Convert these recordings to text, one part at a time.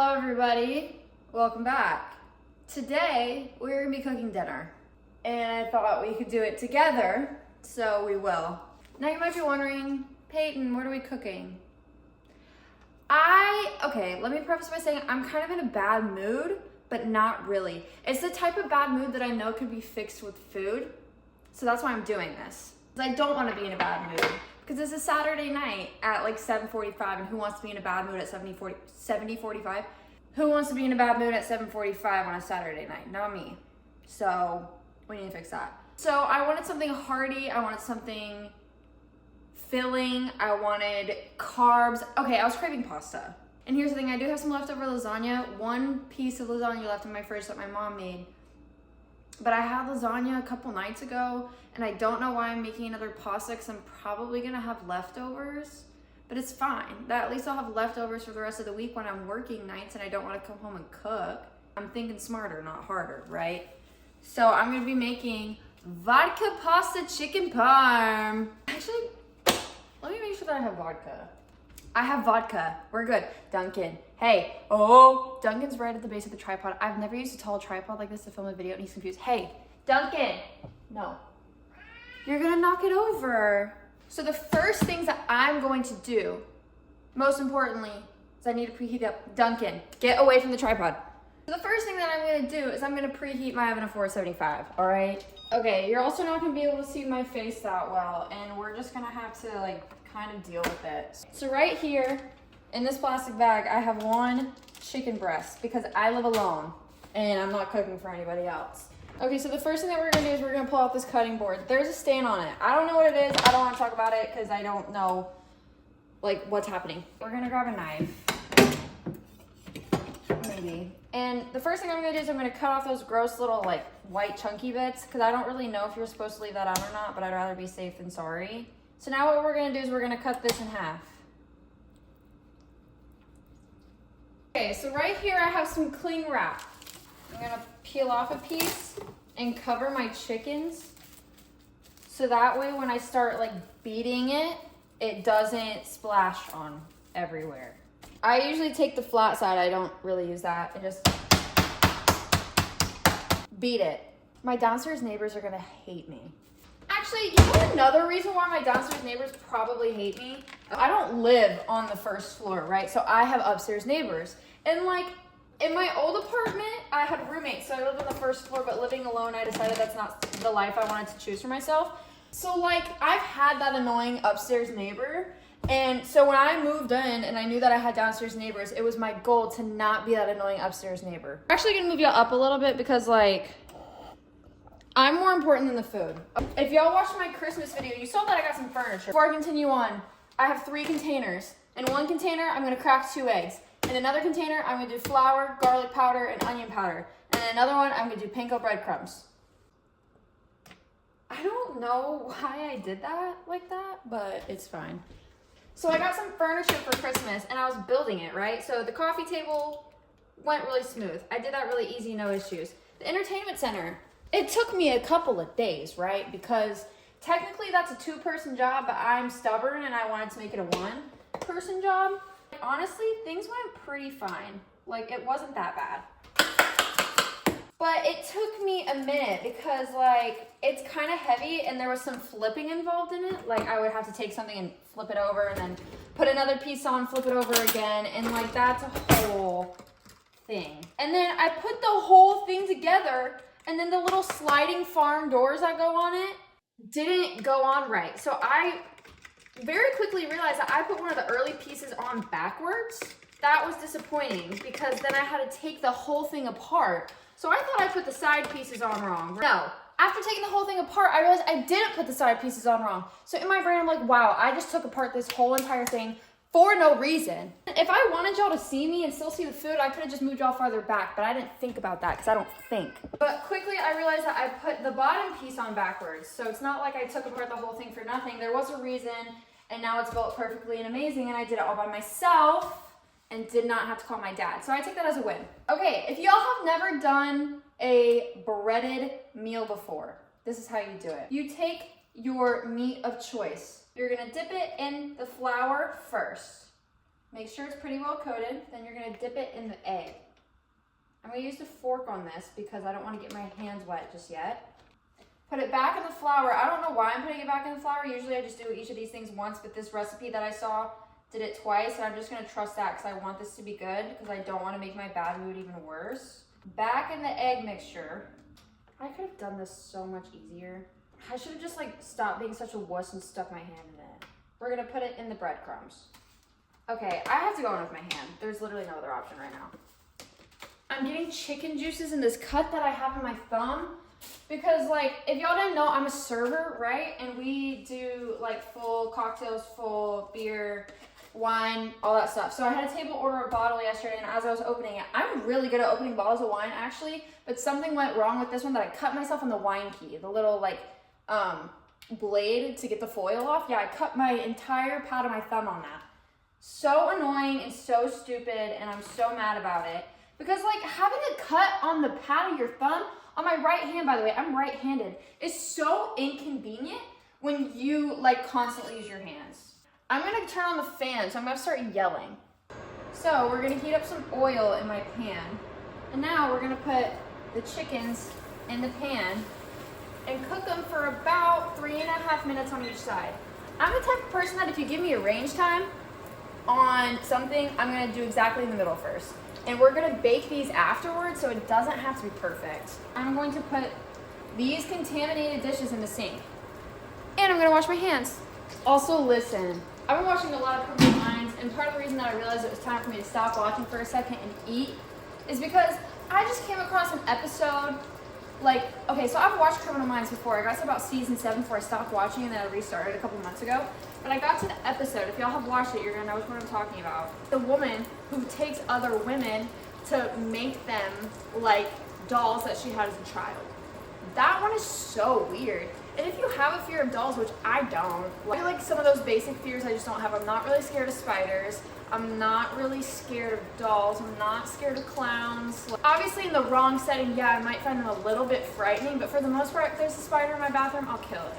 Hello everybody, welcome back. Today we're gonna be cooking dinner and I thought we could do it together, so we will. Now you might be wondering, Peyton, what are we cooking? Okay, let me preface by saying I'm kind of in a bad mood, but not really. It's the type of bad mood that I know could be fixed with food, so that's why I'm doing this. I don't want to be in a bad mood. Because it's a Saturday night at like 7:45, and who wants to be in a bad mood at 70:45? Who wants to be in a bad mood at 7:45 on a Saturday night? Not me. So we need to fix that. So I wanted something hearty. I wanted something filling. I wanted carbs. Okay, I was craving pasta. And here's the thing, I do have some leftover lasagna. One piece of lasagna left in my fridge that my mom made. But I had lasagna a couple nights ago, and I don't know why I'm making another pasta because I'm probably gonna have leftovers, but it's fine. At least I'll have leftovers for the rest of the week when I'm working nights and I don't wanna come home and cook. I'm thinking smarter, not harder, right? So I'm gonna be making vodka pasta chicken parm. Actually, let me make sure that I have vodka. I have vodka, we're good. Duncan, hey, Duncan's right at the base of the tripod. I've never used a tall tripod like this to film a video and he's confused. Hey, Duncan, no. You're gonna knock it over. So the first things that I'm going to do, most importantly, is I need to preheat up. Duncan, get away from the tripod. So the first thing that I'm gonna do is I'm gonna preheat my oven to 475, all right? Okay, you're also not gonna be able to see my face that well, and we're just gonna have to like kind of deal with it. So right here in this plastic bag, I have one chicken breast because I live alone and I'm not cooking for anybody else. Okay, so the first thing that we're gonna do is we're gonna pull out this cutting board. There's a stain on it. I don't know what it is. I don't wanna talk about it because I don't know like what's happening. We're gonna grab a knife, maybe. And the first thing I'm gonna do is I'm gonna cut off those gross little like white chunky bits because I don't really know if you're supposed to leave that on or not, but I'd rather be safe than sorry. So now what we're gonna do is we're gonna cut this in half. Okay, so right here I have some cling wrap. I'm gonna peel off a piece and cover my chickens so that way when I start like beating it, it doesn't splash on everywhere. I usually take the flat side, I don't really use that. I just beat it. My downstairs neighbors are gonna hate me. Actually, you know another reason why my downstairs neighbors probably hate me? I don't live on the first floor, right? So I have upstairs neighbors. And like, in my old apartment, I had roommates. So I lived on the first floor, but living alone, I decided that's not the life I wanted to choose for myself. So like, I've had that annoying upstairs neighbor. And so when I moved in and I knew that I had downstairs neighbors, it was my goal to not be that annoying upstairs neighbor. I'm actually gonna move y'all up a little bit because like, I'm more important than the food. If y'all watched my Christmas video, you saw that I got some furniture. Before I continue on, I have 3 containers. In one container, I'm gonna crack 2 eggs. In another container, I'm gonna do flour, garlic powder, and onion powder. And in another one, I'm gonna do panko breadcrumbs. I don't know why I did that like that, but it's fine. So I got some furniture for Christmas and I was building it, right? So the coffee table went really smooth. I did that really easy, no issues. The entertainment center, it took me a couple of days, right? Because technically that's a 2-person job, but I'm stubborn and I wanted to make it a 1-person job. Honestly, things went pretty fine. Like, it wasn't that bad. But it took me a minute because, like, it's kind of heavy and there was some flipping involved in it. Like, I would have to take something and flip it over and then put another piece on, flip it over again. And, like, that's a whole thing. And then I put the whole thing together and then the little sliding farm doors that go on it didn't go on right. So I very quickly realized that I put one of the early pieces on backwards. That was disappointing because then I had to take the whole thing apart. So I thought I put the side pieces on wrong. No, after taking the whole thing apart, I realized I didn't put the side pieces on wrong. So in my brain, I'm like, wow, I just took apart this whole entire thing for no reason. If I wanted y'all to see me and still see the food, I could have just moved y'all farther back, but I didn't think about that because I don't think. But quickly I realized that I put the bottom piece on backwards. So it's not like I took apart the whole thing for nothing. There was a reason, and now it's built perfectly and amazing, and I did it all by myself and did not have to call my dad. So I take that as a win. Okay, if y'all have never done a breaded meal before, this is how you do it. You take your meat of choice. You're gonna dip it in the flour first. Make sure it's pretty well coated. Then you're gonna dip it in the egg. I'm gonna use the fork on this because I don't wanna get my hands wet just yet. Put it back in the flour. I don't know why I'm putting it back in the flour. Usually I just do each of these things once, but this recipe that I saw did it twice, and I'm just gonna trust that because I want this to be good because I don't wanna make my bad mood even worse. Back in the egg mixture. I could have done this so much easier. I should have just like stopped being such a wuss and stuck my hand in it. We're gonna put it in the breadcrumbs. Okay, I have to go in with my hand. There's literally no other option right now. I'm getting chicken juices in this cut that I have in my thumb because, like, if y'all didn't know, I'm a server, right? And we do like full cocktails, full beer, wine, all that stuff. So I had a table order a bottle yesterday, and as I was opening it, I'm really good at opening bottles of wine actually, but something went wrong with this one that I cut myself on the wine key, the little like blade to get the foil off. Yeah, I cut my entire pad of my thumb on that. So annoying and so stupid, and I'm so mad about it because like having a cut on the pad of your thumb on my right hand, by the way, I'm right-handed, is so inconvenient when you like constantly use your hands. I'm gonna turn on the fan, so I'm gonna start yelling. So we're gonna heat up some oil in my pan. And now we're gonna put the chickens in the pan and cook them for about 3.5 minutes on each side. I'm the type of person that if you give me a range time on something, I'm gonna do exactly in the middle first. And we're gonna bake these afterwards, so it doesn't have to be perfect. I'm going to put these contaminated dishes in the sink. And I'm gonna wash my hands. Also, listen, I've been watching a lot of Criminal Minds, and part of the reason that I realized it was time for me to stop watching for a second and eat is because I just came across an episode, like, okay, so I've watched Criminal Minds before. I got to about season 7 before I stopped watching, and then I restarted a couple months ago. But I got to the episode, if y'all have watched it, you're gonna know which one I'm talking about. The woman who takes other women to make them like dolls that she had as a child. That one is so weird. And if you have a fear of dolls, which I don't, like some of those basic fears I just don't have. I'm not really scared of spiders. I'm not really scared of dolls. I'm not scared of clowns. Obviously in the wrong setting, yeah, I might find them a little bit frightening, but for the most part, if there's a spider in my bathroom, I'll kill it.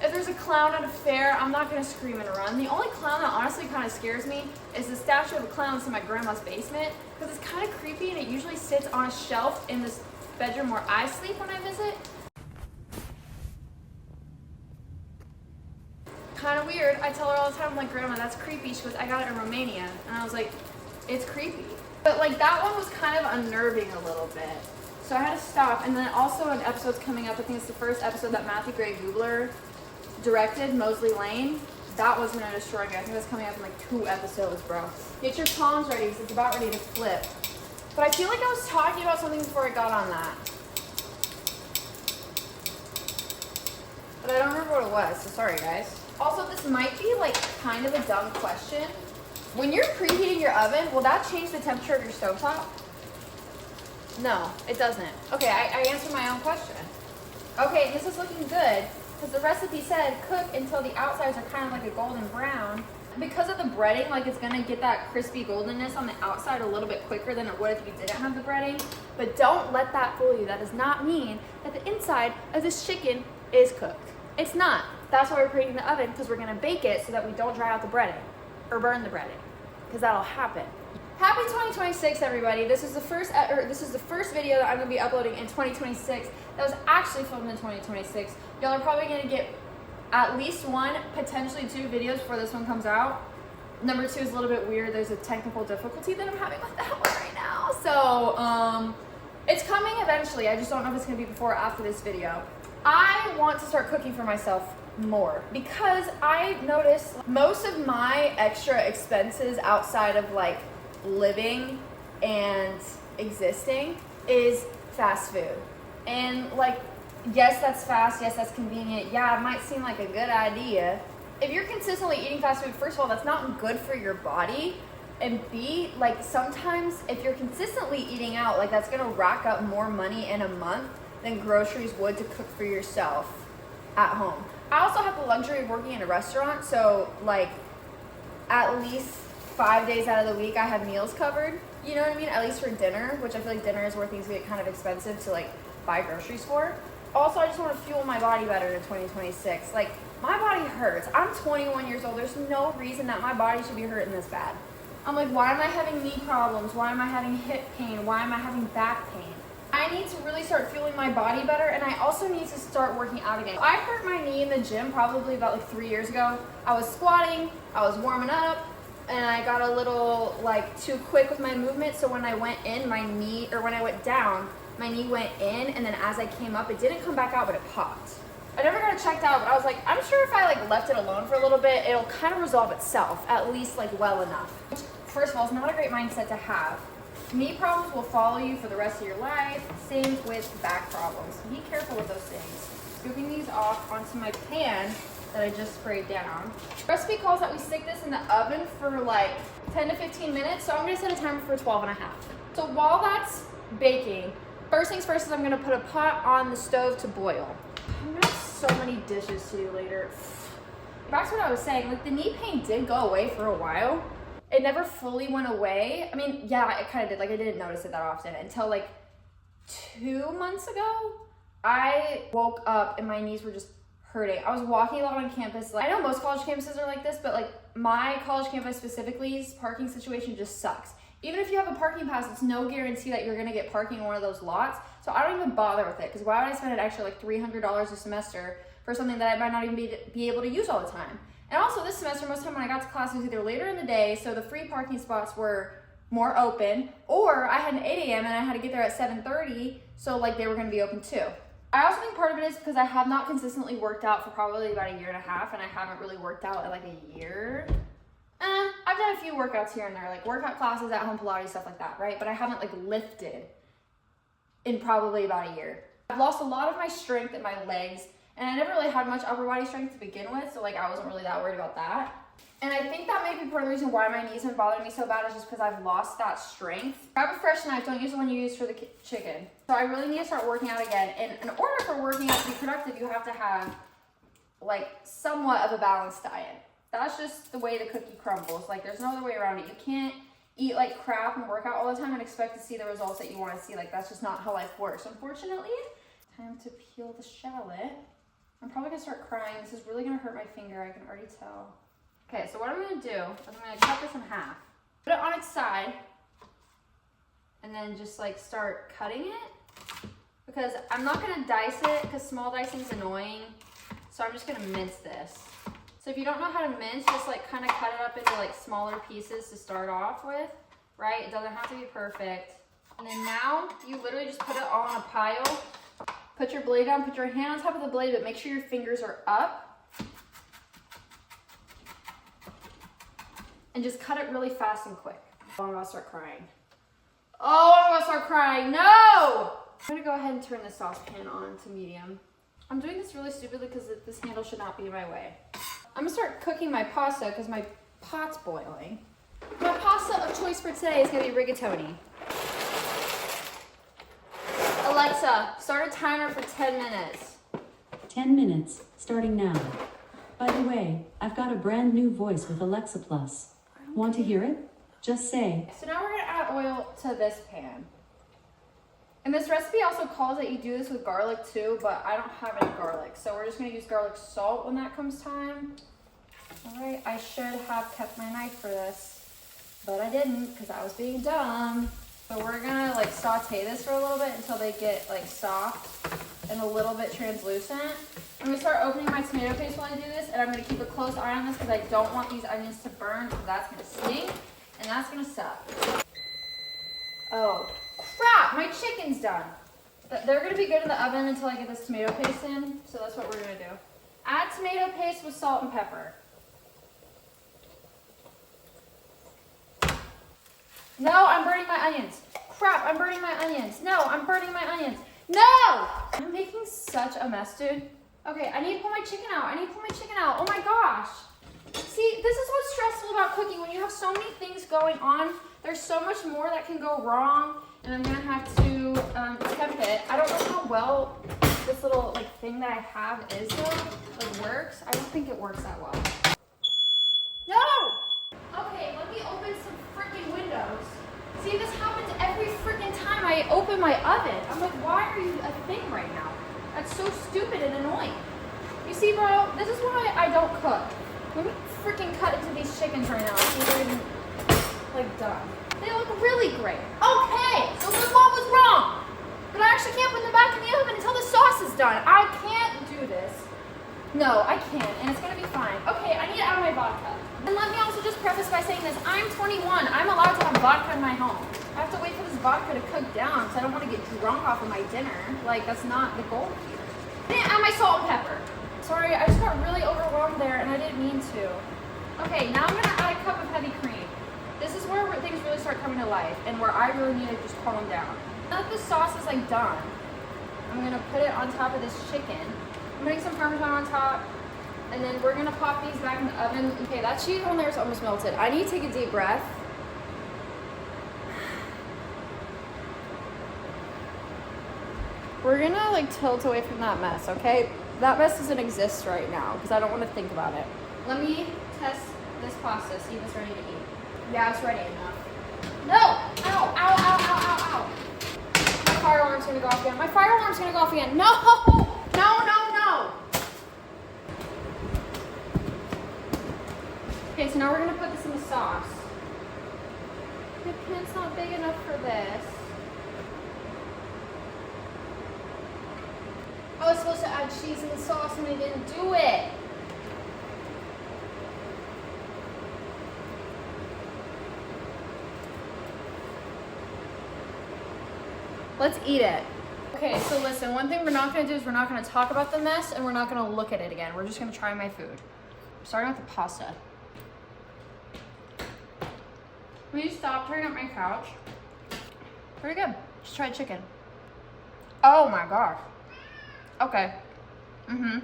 If there's a clown at a fair, I'm not gonna scream and run. The only clown that honestly kind of scares me is the statue of a clown that's in my grandma's basement, because it's kind of creepy and it usually sits on a shelf in this bedroom where I sleep when I visit. Kind of weird. I tell her all the time, I'm like, Grandma, that's creepy. She goes, I got it in Romania. And I was like, it's creepy. But like that one was kind of unnerving a little bit. So I had to stop. And then also an episode's coming up. I think it's the first episode that Matthew Gray Gubler directed, Mosley Lane. That was gonna destroy me. I think that's coming up in like 2 episodes, bro. Get your tongs ready because it's about ready to flip. But I feel like I was talking about something before I got on that. But I don't remember what it was, so sorry guys. Also, this might be like kind of a dumb question. When you're preheating your oven, will that change the temperature of your stovetop? No, it doesn't. Okay, I answered my own question. Okay, this is looking good because the recipe said cook until the outsides are kind of like a golden brown. Because of the breading, like it's gonna get that crispy goldenness on the outside a little bit quicker than it would if you didn't have the breading. But don't let that fool you. That does not mean that the inside of this chicken is cooked. It's not. That's why we're preheating the oven, because we're gonna bake it so that we don't dry out the breading or burn the breading, because that'll happen. Happy 2026, everybody. This is the first video that I'm gonna be uploading in 2026 that was actually filmed in 2026. Y'all are probably gonna get at least 1, potentially 2 videos before this one comes out. Number 2 is a little bit weird. There's a technical difficulty that I'm having with that one right now. So it's coming eventually. I just don't know if it's gonna be before or after this video. I want to start cooking for myself more because I noticed most of my extra expenses outside of like living and existing is fast food. And like, yes, that's fast, yes, that's convenient, yeah, it might seem like a good idea. If you're consistently eating fast food, first of all, that's not good for your body, and B, like sometimes if you're consistently eating out, like that's gonna rack up more money in a month than groceries would to cook for yourself at home. I also have the luxury of working in a restaurant, so like at least 5 days out of the week I have meals covered, you know what I mean? At least for dinner, which I feel like dinner is where things get kind of expensive to like buy groceries for. Also, I just want to fuel my body better in 2026. Like, my body hurts. I'm 21 years old. There's no reason that my body should be hurting this bad. I'm like, why am I having knee problems? Why am I having hip pain? Why am I having back pain? I need to really start feeling my body better, and I also need to start working out again. I hurt my knee in the gym probably about like 3 years ago. I was squatting, I was warming up, and I got a little like too quick with my movement, so when I went in, my knee, or when I went down, my knee went in, and then as I came up, it didn't come back out, but it popped. I never got it checked out, but I was like, I'm sure if I like left it alone for a little bit, it'll kind of resolve itself, at least like well enough. Which, first of all, is not a great mindset to have. Knee problems will follow you for the rest of your life. Same with back problems. Be careful with those things. Scooping these off onto my pan that I just sprayed down. The recipe calls that we stick this in the oven for like 10 to 15 minutes, so I'm gonna set a timer for 12 and a half. So while that's baking, first things first is I'm gonna put a pot on the stove to boil. I'm gonna have so many dishes to do later. Back to what I was saying, like the knee pain did go away for a while. It never fully went away. I mean, yeah, it kind of did. Like I didn't notice it that often until like 2 months ago. I woke up and my knees were just hurting. I was walking a lot on campus. Like, I know most college campuses are like this, but like my college campus specifically, parking situation just sucks. Even if you have a parking pass, it's no guarantee that you're gonna get parking in one of those lots. So I don't even bother with it, because why would I spend an extra like $300 a semester for something that I might not even be able to use all the time? And also this semester, most of the time when I got to class, it was either later in the day, so the free parking spots were more open, or I had an 8 a.m. and I had to get there at 7:30, so like they were gonna be open too. I also think part of it is because I have not consistently worked out for probably about 1.5 years, and I haven't really worked out in like a year. I've done a few workouts here and there, like workout classes, at home Pilates, stuff like that, right? But I haven't like lifted in probably about a year. I've lost a lot of my strength in my legs, and I never really had much upper body strength to begin with, so like I wasn't really that worried about that. And I think that may be part of the reason why my knees have been bothering me so bad, is just because I've lost that strength. Grab a fresh knife, don't use the one you use for the chicken. So I really need to start working out again. And in order for working out to be productive, you have to have like somewhat of a balanced diet. That's just the way the cookie crumbles. Like there's no other way around it. You can't eat like crap and work out all the time and expect to see the results that you want to see. Like that's just not how life works, unfortunately. Time to peel the shallot. I'm probably gonna start crying. This is really gonna hurt my finger, I can already tell. Okay, so what I'm gonna do is I'm gonna cut this in half. Put it on its side, and then just like start cutting it. Because I'm not gonna dice it, because small dicing is annoying. So I'm just gonna mince this. So if you don't know how to mince, just like kind of cut it up into like smaller pieces to start off with, right? It doesn't have to be perfect. And then now you literally just put it all on a pile. Put your blade down, put your hand on top of the blade, but make sure your fingers are up. And just cut it really fast and quick. Oh, I'm about to start crying. Oh, I'm about to start crying. No! I'm gonna go ahead and turn the saucepan on to medium. I'm doing this really stupidly because this handle should not be in my way. I'm gonna start cooking my pasta because my pot's boiling. My pasta of choice for today is gonna be rigatoni. Alexa, start a timer for 10 minutes. 10 minutes, starting now. By the way, I've got a brand new voice with Alexa Plus. Want to hear it? Just say. So now we're gonna add oil to this pan. And this recipe also calls that you do this with garlic too, but I don't have any garlic. So we're just gonna use garlic salt when that comes time. All right, I should have kept my knife for this, but I didn't because I was being dumb. So we're gonna like saute this for a little bit until they get like soft and a little bit translucent. I'm gonna start opening my tomato paste while I do this, and I'm gonna keep a close eye on this because I don't want these onions to burn, because that's gonna stink and that's gonna suck. Oh crap, my chicken's done. They're gonna be good in the oven until I get this tomato paste in, so that's what we're gonna do. Add tomato paste with salt and pepper. No, I'm burning my onions. Crap, I'm burning my onions. No, I'm burning my onions. No! I'm making such a mess, dude. Okay, I need to pull my chicken out. Oh my gosh. See, this is what's stressful about cooking. When you have so many things going on, there's so much more that can go wrong, and I'm gonna have to temp it. I don't know how well this little like thing that I have is though, like works. I don't think it works that well. No! Okay, let me open some freaking windows. See, this happens every freaking time I open my oven. I'm like, why are you a thing right now? That's so stupid and annoying. You see, bro, this is why I don't cook. Let me freaking cut into these chickens right now. See if they're even done. They look really great. Okay, so then what was wrong? But I actually can't put them back in the oven until the sauce is done. I can't do this. No, I can't, and it's gonna be fine. Okay, I need to add my vodka. And let me also just preface by saying this. I'm 21. I'm allowed to have vodka in my home. I have to wait for this vodka to cook down because I don't want to get drunk off of my dinner. Like, that's not the goal here. I didn't add my salt and pepper. Sorry, I just got really overwhelmed there, and I didn't mean to. Okay, now I'm gonna add a cup of heavy cream. This is where things really start coming to life, and where I really need to just calm down. Now that the sauce is like done, I'm gonna put it on top of this chicken. I'm putting some Parmesan on top, and then we're gonna pop these back in the oven. Okay, that cheese on there is almost melted. I need to take a deep breath. We're gonna like tilt away from that mess, okay? That mess doesn't exist right now because I don't want to think about it. Let me test this pasta, see if it's ready to eat. Yeah, it's ready enough. No! Ow, ow, ow, ow, ow, ow. My fire alarm's gonna go off again. My fire alarm's gonna go off again. No! No, no, no! Okay, so now we're gonna put this in the sauce. The pan's not big enough for this. I was supposed to add cheese in the sauce and I didn't do it. Let's eat it. Okay, so listen, one thing we're not gonna do is we're not gonna talk about the mess and we're not gonna look at it again. We're just gonna try my food. Starting with the pasta. Will you stop tearing up my couch? Pretty good. Just try chicken. Oh my gosh. Okay. I'm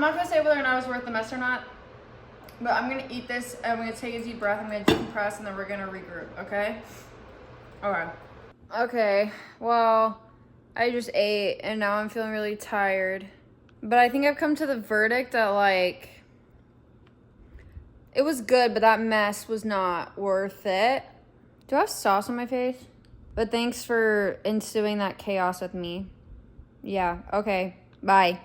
not gonna say whether or not it was worth the mess or not, but I'm gonna eat this and I'm gonna take a deep breath, I'm gonna decompress, and then we're gonna regroup, okay? Okay. Okay, well, I just ate and now I'm feeling really tired. But I think I've come to the verdict that, like, it was good, but that mess was not worth it. Do I have sauce on my face? But thanks for ensuing that chaos with me. Yeah, okay, bye.